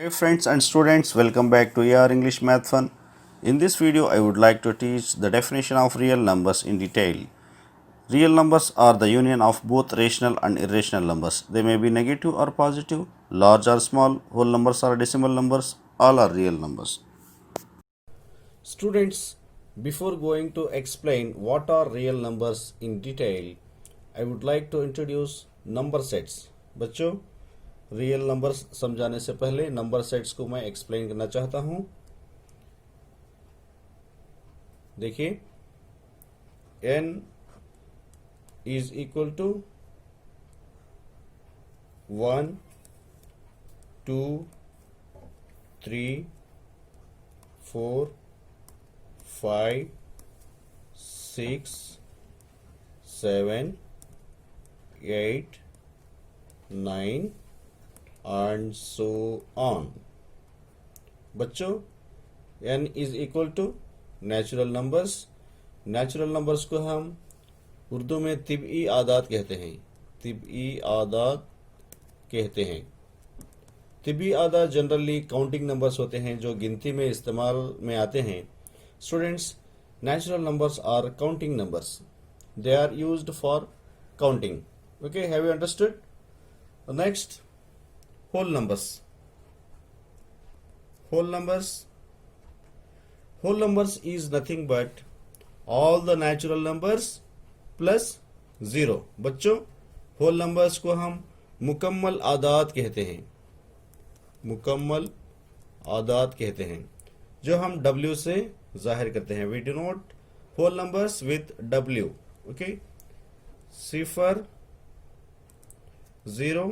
Hey friends and students, welcome back to AR English Math Fun. In this video, I would like to teach the definition of real numbers in detail. Real numbers are the union of both rational and irrational numbers. They may be negative or positive, large or small, whole numbers or decimal numbers, all are real numbers. Students, before going to explain what are real numbers in detail, I would like to introduce number sets. बच्चों, real numbers समझाने से पहले number sets को मैं explain करना चाहता हूं. देखिए, n is equal to 1 2 3 4 5 6 7 8 9 and so on. बच्चों, n is equal to natural numbers. Natural numbers को हम उर्दू में तिबई आदात कहते हैं. तिबई आदात कहते हैं. तिबई आदात जनरली काउंटिंग नंबर्स होते हैं जो गिनती में इस्तेमाल में आते हैं. Students, natural numbers are counting numbers. They are used for counting. Okay, have you understood? Next, whole numbers. Whole numbers is nothing but all the natural numbers plus zero. बच्चों, whole numbers को हम मुकम्मल आदात कहते हैं. मुकम्मल आदात कहते हैं जो हम W से जाहिर करते हैं. We denote whole numbers with W. Okay, 0 0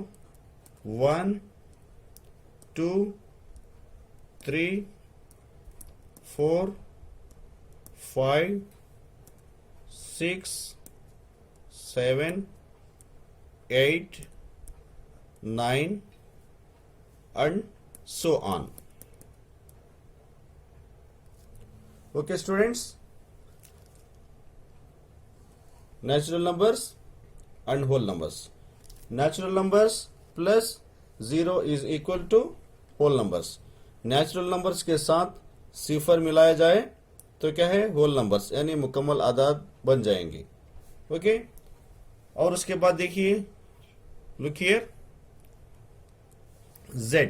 1 2 3 4 5 6 7 8 9 and so on. Okay students, natural numbers and whole numbers. Natural numbers plus 0 is equal to whole numbers. Natural numbers के साथ सिफर मिलाया जाए तो क्या है? होल नंबर्स, यानी मुकम्मल आदाद बन जाएंगे. ओके, और उसके बाद देखिए, look here, z.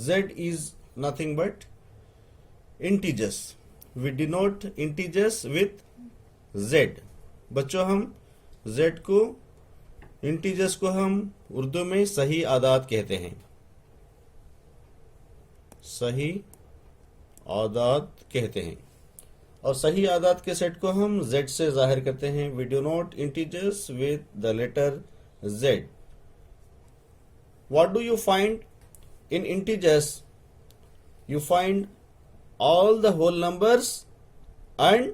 z is nothing but integers. We denote integers with z. बच्चों, हम z को, इंटीजर्स को हम उर्दू में सही आदात कहते हैं. सही आदात कहते हैं. और सही आदात के सेट को हम z से जाहिर करते हैं. We do not integers with the letter z. What do you find in integers? You find all the whole numbers and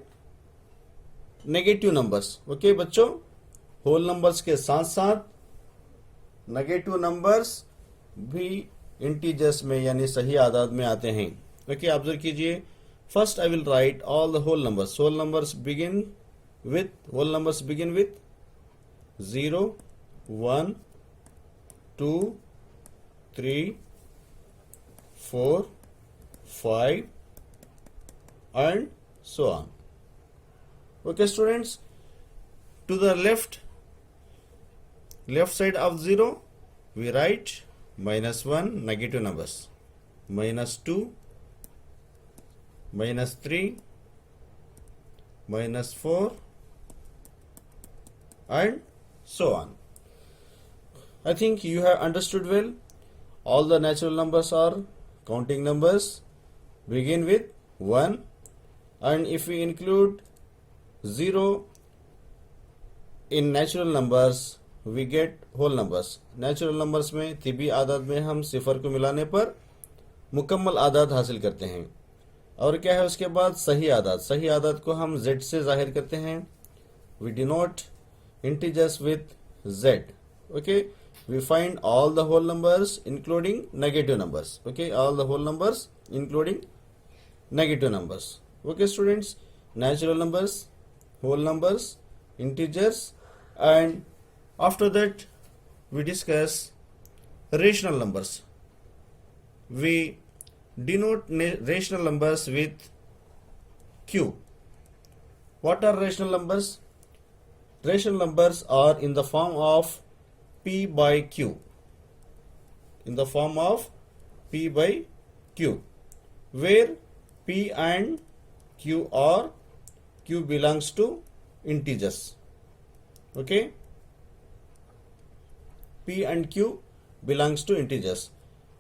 negative numbers. Okay बच्चों, होल नंबर्स के साथ साथ नेगेटिव नंबर्स भी इंटीजर्स में यानी सही आदाद में आते हैं. ओके, ऑब्जर्व कीजिए. First I will write all the whole numbers. Whole numbers begin with 0 1 2 3 4 5 and so on. Okay students, to the left side of 0 we write -1, negative numbers, -2, -3, -4 and so on. I think you have understood well. All the natural numbers are counting numbers, begin with 1, and if we include 0 in natural numbers we get whole numbers. Natural numbers में तिबी आदाद में हम सिफर को मिलाने पर मुकम्मल आदाद हासिल करते हैं. और क्या है उसके बाद? सही आदाद. सही आदाद को हम z से जाहिर करते हैं. We denote integers with z. Okay, we find all the whole numbers including negative numbers. Okay, all the whole numbers including negative numbers. Okay students, natural numbers, whole numbers, integers, and after that we discuss rational numbers. We denote rational numbers with Q. What are rational numbers? Rational numbers are in the form of P by Q. In the form of P by Q, where P and Q belongs to integers. Okay, P and Q belongs to integers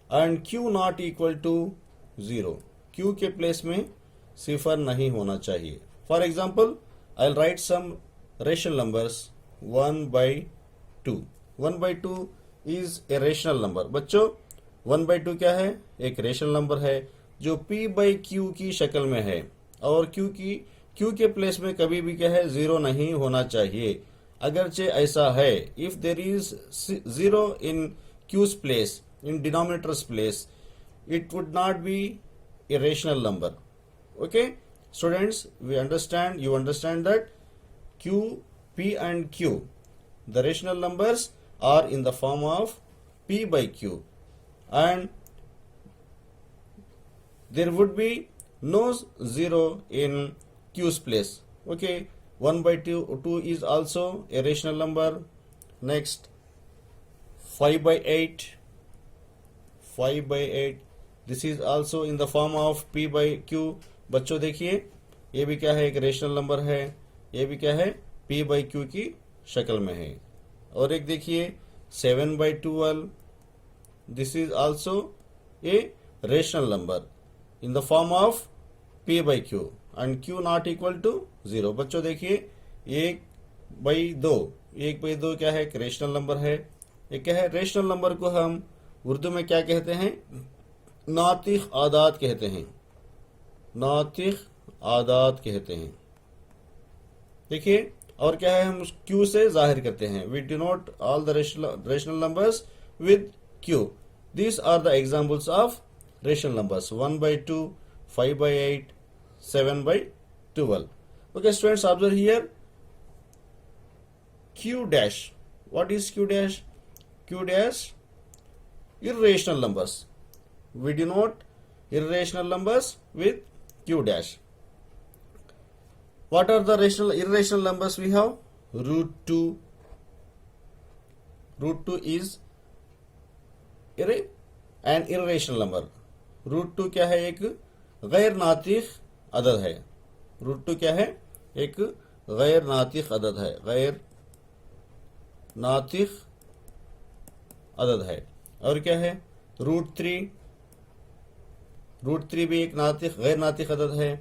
and Q not equal to 0. Q के place में सिफर नहीं होना चाहिए. For example, I'll write some rational numbers 1 by 2. 1 by 2 is a rational number. बच्चों 1 by 2 क्या है? एक rational number है जो P by Q की शक्ल में है और Q के प्लेस में कभी भी क्या है? 0 नहीं होना चाहिए. अगरचे ऐसा है, if there is 0 in Q's place, in denominator's place, it would not be a rational number. Okay, students, you understand that Q, P and Q, the rational numbers are in the form of P by Q, and there would be no 0 in Q's place. Okay, 1 by 2 is also a rational number. Next, 5 by 8, this is also in the form of P by Q. बच्चों देखिए, ये भी क्या है? एक rational number है. ये भी क्या है? P by Q की शक्ल में है. और एक देखिए 7 by 12, this is also a rational number in the form of P by Q and Q not equal to 0. बच्चों देखिए 1 by 2 क्या है? एक रेशनल नंबर है. ये क्या है? रेशनल नंबर को हम उर्दू में क्या कहते हैं? नातिक आदाद कहते हैं. नातिक आदाद कहते हैं. देखिए, और क्या है? हम Q से जाहिर करते हैं. We denote all the rational numbers with Q. These are the examples of rational numbers: 1 by 2, 5 by 8, 7 by 12. Okay, students, observe here. Q dash. What is Q dash? Q dash, irrational numbers. We denote irrational numbers with Q dash. What are the irrational numbers we have? Root 2. Root 2 is an irrational number. Root 2 क्या है? एक गैर नातिक अदद है. Root 2 क्या है? एक गैर नातिक अदद है. गैर नातिक अदद है. और क्या है? रूट 3. रूट 3 भी एक गैर नातिक अदद है.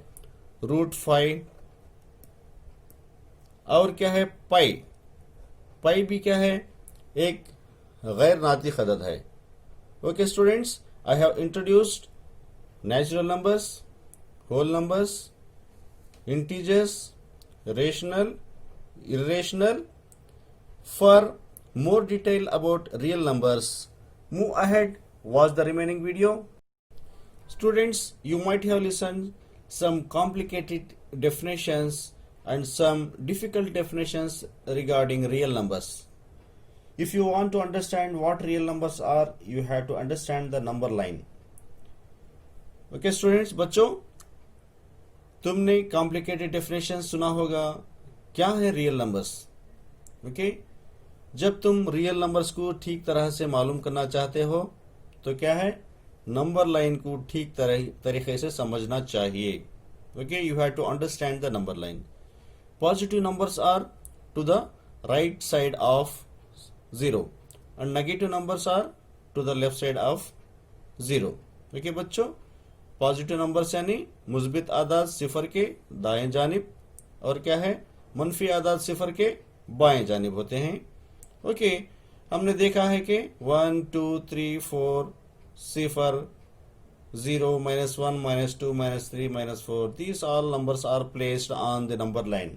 रूट 5. और क्या है? पाई. पाई भी क्या है? एक गैर नातिक अदद है. Okay students, I have introduced natural numbers, whole numbers, integers, rational, irrational. For more detail about real numbers, move ahead, watch the remaining video. Students, you might have listened some complicated definitions and some difficult definitions regarding real numbers. If you want to understand what real numbers are, you have to understand the number line. Okay students, बच्चों, तुमने complicated definition सुना होगा. क्या है real numbers? Okay, जब तुम real numbers को ठीक तरह से मालूम करना चाहते हो तो क्या है? नंबर लाइन को ठीक तरीके से समझना चाहिए. Okay, you have to understand the number line. Positive numbers are to the right side of 0 and negative numbers are to the left side of 0. Okay बच्चों, पॉजिटिव नंबर्स यानी मुस्बित आदाद सिफर के दाएं जानिब और क्या है? मनफी आदाद सिफर के बाएं जानिब होते हैं. ओके, हमने देखा है कि 1, 2, 3, 4 सिफर 0, -1, -2, -3, -4. These all numbers are placed on the number line.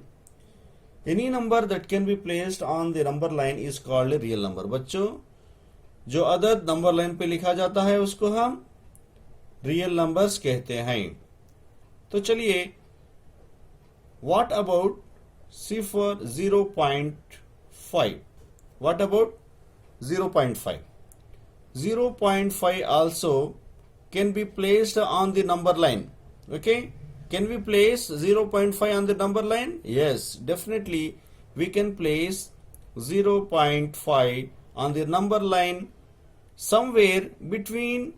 Any number that can be placed on the number line is called a real number. बच्चों, जो अदद नंबर लाइन पे लिखा जाता है उसको हम रियल नंबर्स कहते हैं. तो चलिए, what about cipher 0.5? What about 0.5? 0.5 also can be placed on the number line. Okay, can we place 0.5 on the number line? Yes, definitely we can place 0.5 on the number line somewhere between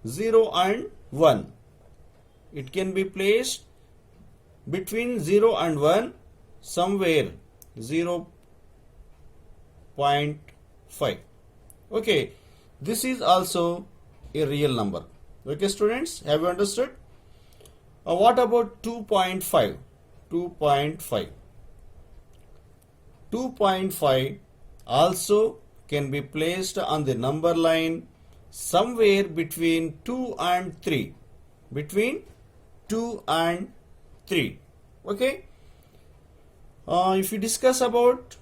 0 and 1. It can be placed between 0 and 1 somewhere 0.5. Okay, this is also a real number. Okay, students, have you understood? What about 2.5? 2.5. 2.5 also can be placed on the number line somewhere between 2 and 3. Between 2 and 3. Okay. If you discuss about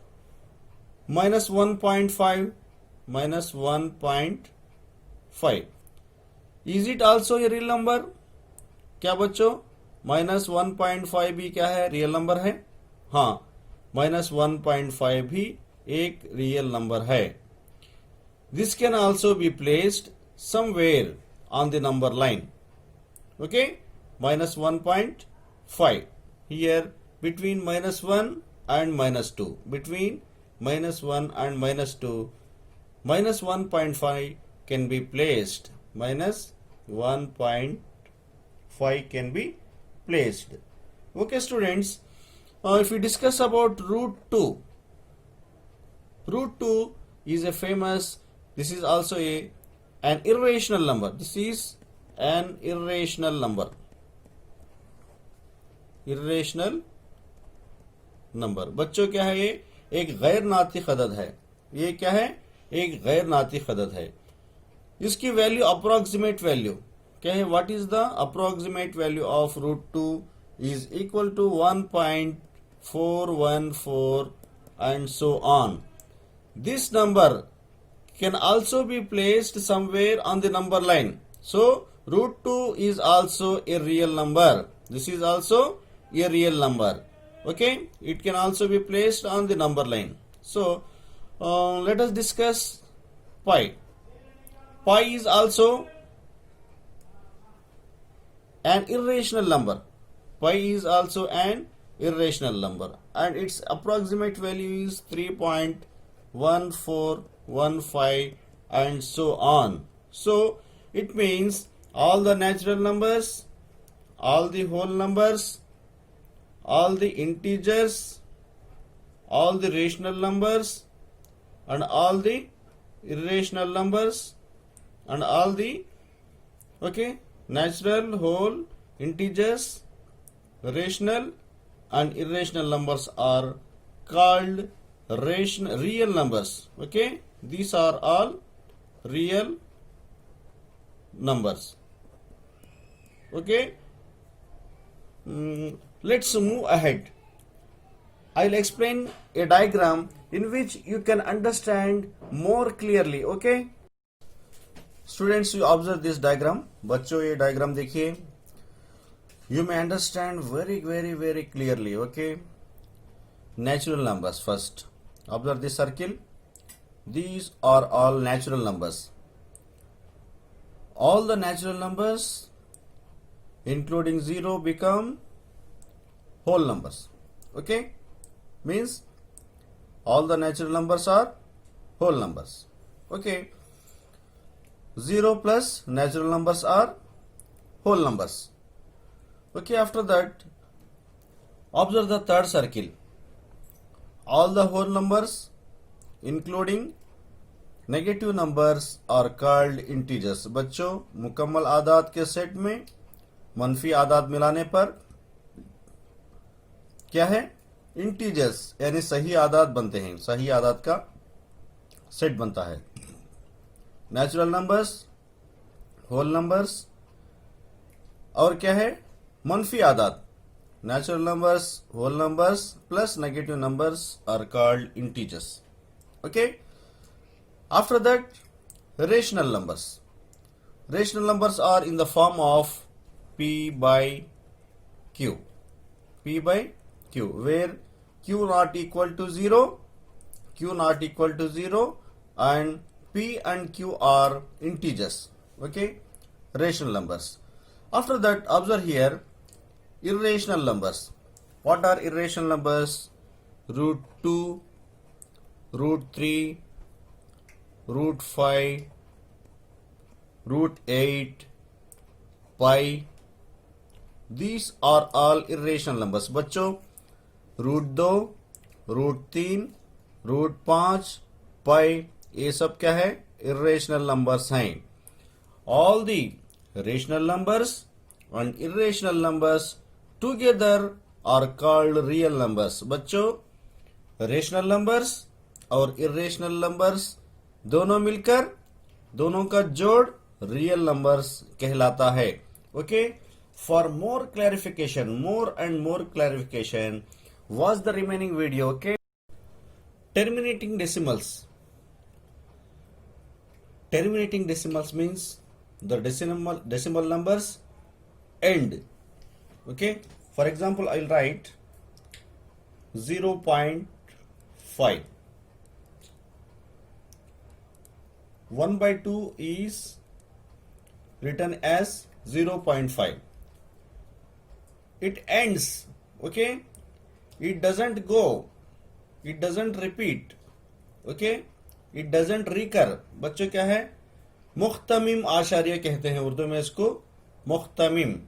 minus 1.5, minus 1.5, is it also a real number? क्या बच्चों, minus 1.5 भी क्या है, real number है? हाँ, minus 1.5 भी एक real number है. This can also be placed somewhere on the number line. Okay, minus 1.5 here between minus 1 and minus 2. Between minus 1 and minus 2, minus 1.5 can be placed. Minus 1.5 can be placed. Okay, students, if we discuss about root 2, root 2 is a famous, this is also an irrational number. This is an irrational number. Irrational number. बच्चों क्या है, ये एक गैर नातिक अदद है. ये क्या है, एक गैर नातिक अदद है. इसकी वैल्यू, अप्रोक्सीमेट वैल्यू क्या है, what is the approximate value of root 2 is equal to 1.414 and so on. This number can also be placed somewhere on the number line. So root 2 is also a real number. This is also a real number. Okay, it can also be placed on the number line. So let us discuss pi. Pi is also an irrational number. Pi is also an irrational number and its approximate value is 3.1415 and so on. So it means all the natural numbers, all the whole numbers, all the integers, all the rational numbers, and all the irrational numbers, and all the natural, whole, integers, rational, and irrational numbers are called real numbers. Okay, these are all real numbers. Okay. Let's move ahead. I'll explain a diagram in which you can understand more clearly. Okay, students, you observe this diagram. बच्चों, ये diagram देखिए. You may understand very clearly. Okay, natural numbers first. Observe this circle. These are all natural numbers. All the natural numbers including 0 become whole numbers. Okay, means all the natural numbers are whole numbers. Okay, 0 plus natural numbers are whole numbers. Okay, after that observe the third circle. All the whole numbers including negative numbers are called integers. बच्चों, मुकम्मल आदाद के set में मनफी आदाद मिलाने पर क्या है, integers यानी सही आदाद बनते हैं. सही आदाद का सेट बनता है. नेचुरल नंबर्स, होल नंबर्स और क्या है, मनफी आदाद. Natural numbers, whole numbers plus negative numbers are called integers. Okay, after that rational numbers. Rational numbers are in the form of P by Q. P by Q, where Q not equal to 0, Q not equal to 0 and P and Q are integers, okay, rational numbers. After that, observe here irrational numbers. What are irrational numbers? Root 2, root 3, root 5, root 8, pi. These are all irrational numbers. बच्चों, root 2, root 3, root 5, पाई, ये सब क्या है? irrational numbers हैं. All the rational numbers and irrational numbers together are called real numbers. बच्चों, rational numbers और irrational numbers दोनों मिलकर, दोनों का जोड़ real numbers कहलाता है. Okay? For more clarification, more and more clarification, watch the remaining video. Okay? Terminating decimals. Terminating decimals means the decimal numbers end. Okay, for example, I'll write 0.5. 1 by 2 is written as 0.5. It ends. Okay, it doesn't go, it doesn't repeat. Okay, it doesn't recur. बच्चों क्या है? मुख्तमिम आशारिया कहते हैं उर्दू में इसको. मुख्तमिम,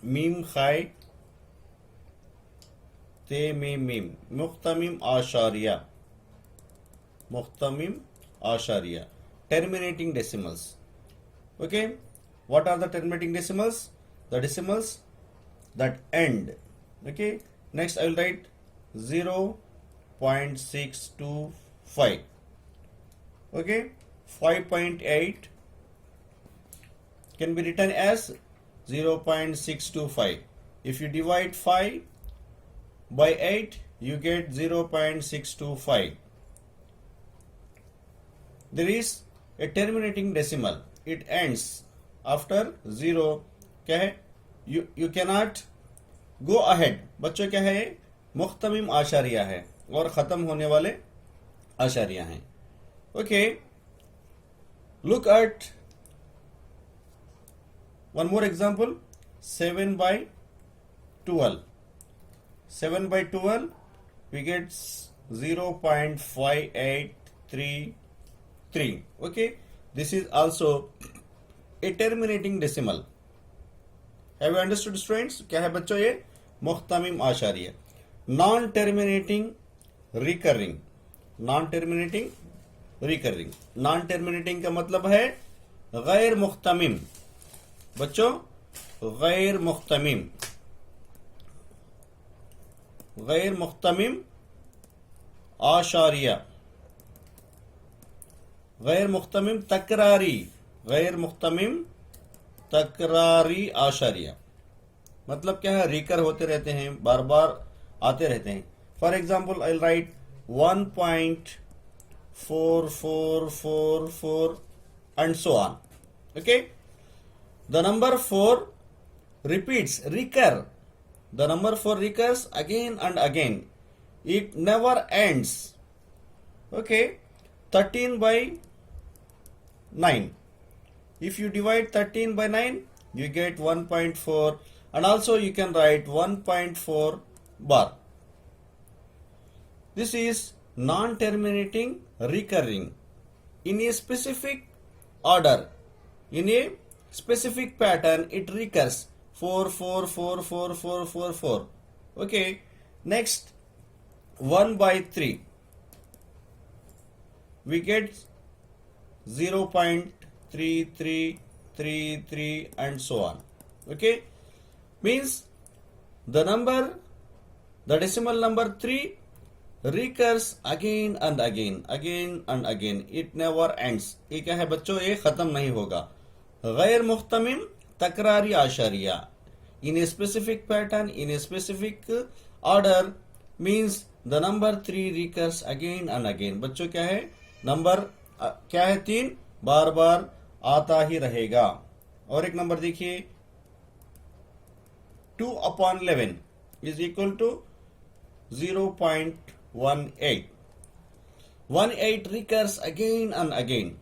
meme खाई ते में meme, मुख्तमिम आशारिया, मुख्तमिम आशारिया. Terminating decimals. Okay, what are the terminating decimals? The decimals that end. Okay, next I will write 0.625. Okay, 5.8 can be written as 0.625. If you divide 5 by 8, you get 0.625. There is a terminating decimal. It ends after 0. क्या है? You cannot go ahead. बच्चों क्या है? मुख्तमिम आशारिया है और खत्म होने वाले आशारिया हैं. Okay, look at one more example. 7 by 12. 7 by 12, we get 0.5833. Okay, this is also a terminating decimal. Have you understood, students? क्या है बच्चों? ये मुख्तमिम आशारिया. Non terminating recurring. Non terminating recurring. Non terminating का मतलब है गैर मुख्तमिम. बच्चों, गैर मुख्तमिम, गैर मुख्तमिम आशारिया, गैर मुख्तमिम तकरारी, गैर मुख्तमिम तकरारी आशारिया. मतलब क्या है? रिकर होते रहते हैं, बार बार आते रहते हैं. For example I right 1.4444 and so on. Okay, the number 4 repeats, recur. The number 4 recurs again and again. It never ends. Okay, 13 by 9. If you divide 13 by 9, you get 1.4, and also you can write 1.4 bar. This is non-terminating recurring in a specific order, in a specific pattern. It recurs 4 4 4 4 4 4 4. Okay, next 1 by 3, we get 0.3333 and so on. Okay, means the decimal number 3 recurs again and again, again and again. It never ends. ये क्या है बच्चों? ये खत्म नहीं होगा. गैर मुख्तमिम तकरारी आशारिया in a specific pattern, in a specific order, means the number 3 recurs again and again. बच्चों क्या है? नंबर क्या है? 3 बार बार आता ही रहेगा. और एक नंबर देखिए, 2/11 is equal to 0.18. 18 recurs again and again.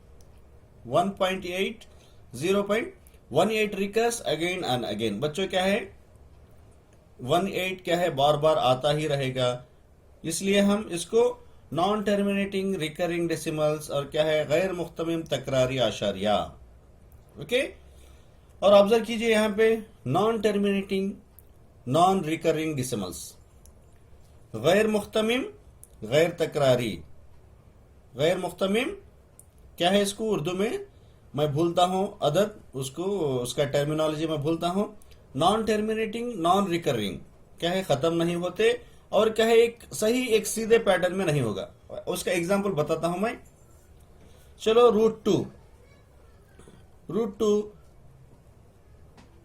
1.8 0.18 recurs again and again. बच्चों क्या है, 18 क्या है, बार बार आता ही रहेगा, इसलिए हम इसको नॉन टर्मिनेटिंग रिकरिंग डेसिमल्स और क्या है, गैर मुख्तमिम तकरारी आशारिया. ओके. और ऑब्जर्व कीजिए यहाँ पे non terminating non recurring decimals, गैर मुख्तमिम गैर तकरारी. गैर मुख्तमिम क्या है, इसको उर्दू में मैं भूलता हूं अदद, उसको उसका टर्मिनोलॉजी मैं भूलता हूं. नॉन टर्मिनेटिंग नॉन रिकरिंग क्या है, खत्म नहीं होते, और क्या है, एक सही एक सीधे पैटर्न में नहीं होगा. उसका एग्जांपल बताता हूं मैं. चलो रूट टू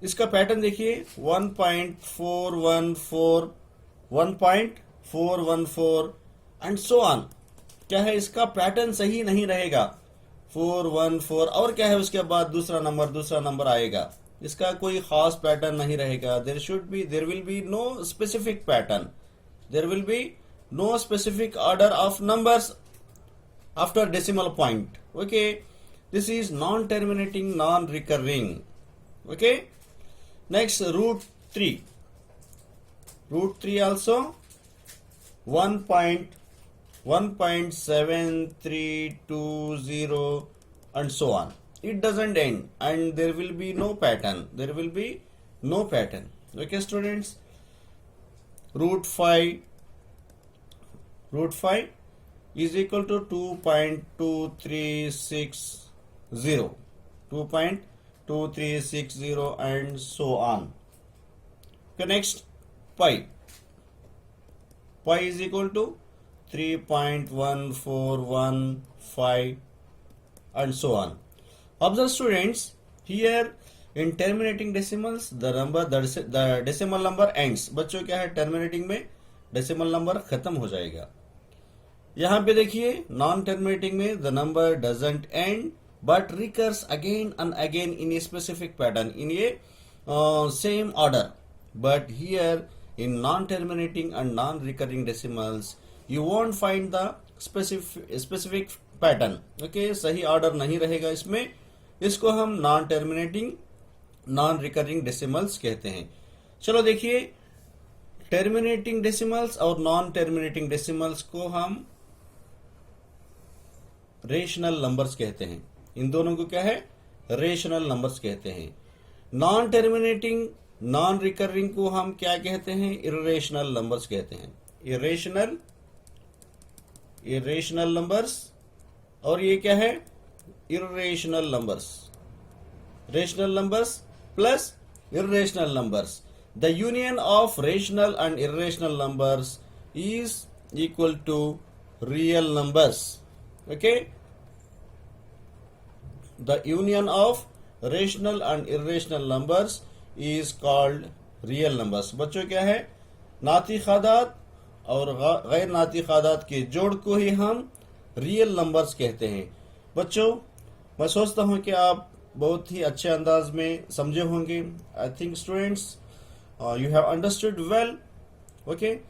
इसका पैटर्न देखिए. 1.414 1.414 एंड सो ऑन. क्या है, इसका पैटर्न सही नहीं रहेगा. 414 और क्या है, उसके बाद दूसरा नंबर आएगा. इसका कोई खास पैटर्न नहीं रहेगा. There will be no specific pattern. There will be no specific order of numbers after decimal point. Okay. This is non terminating non recurring. Okay. Next root three also 1.7320 and so on. It doesn't end and there will be no pattern. Okay students. Root 5 is equal to 2.2360 and so on. Okay, next pi is equal to 3.1415 and so on. Observe students, here in terminating decimals the decimal number ends. बच्चों क्या है, terminating में decimal number खत्म हो जाएगा. यहाँ पे देखिए नॉन टर्मिनेटिंग में the number doesn't end but recurs again and again in a specific pattern in a same order. But here in non-terminating and non-recurring decimals you won't find the specific pattern. Okay, सही order नहीं रहेगा इसमें. इसको हम non terminating non recurring decimals कहते हैं. चलो देखिए, टर्मिनेटिंग डेसिमल्स और नॉन टर्मिनेटिंग डेसिमल्स को हम रेशनल नंबर्स कहते हैं. इन दोनों को क्या है, रेशनल नंबर्स कहते हैं. नॉन टर्मिनेटिंग नॉन रिकरिंग को हम क्या कहते हैं, इर्रेशनल नंबर्स कहते हैं. इर्रेशनल नंबर्स, और ये क्या है, irrational numbers. Rational numbers plus irrational numbers. The union of rational and irrational numbers is equal to real numbers. Okay. The union of rational and irrational numbers is called real numbers. बच्चों क्या है, नातिखादात और गैर नातिखादात के जोड़ को ही हम real numbers कहते हैं. बच्चों मैं सोचता हूं कि आप बहुत ही अच्छे अंदाज में समझे होंगे. I think students you have understood well. Okay,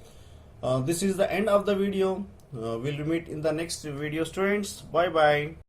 this is the end of the video. We'll meet in the next video students. Bye bye.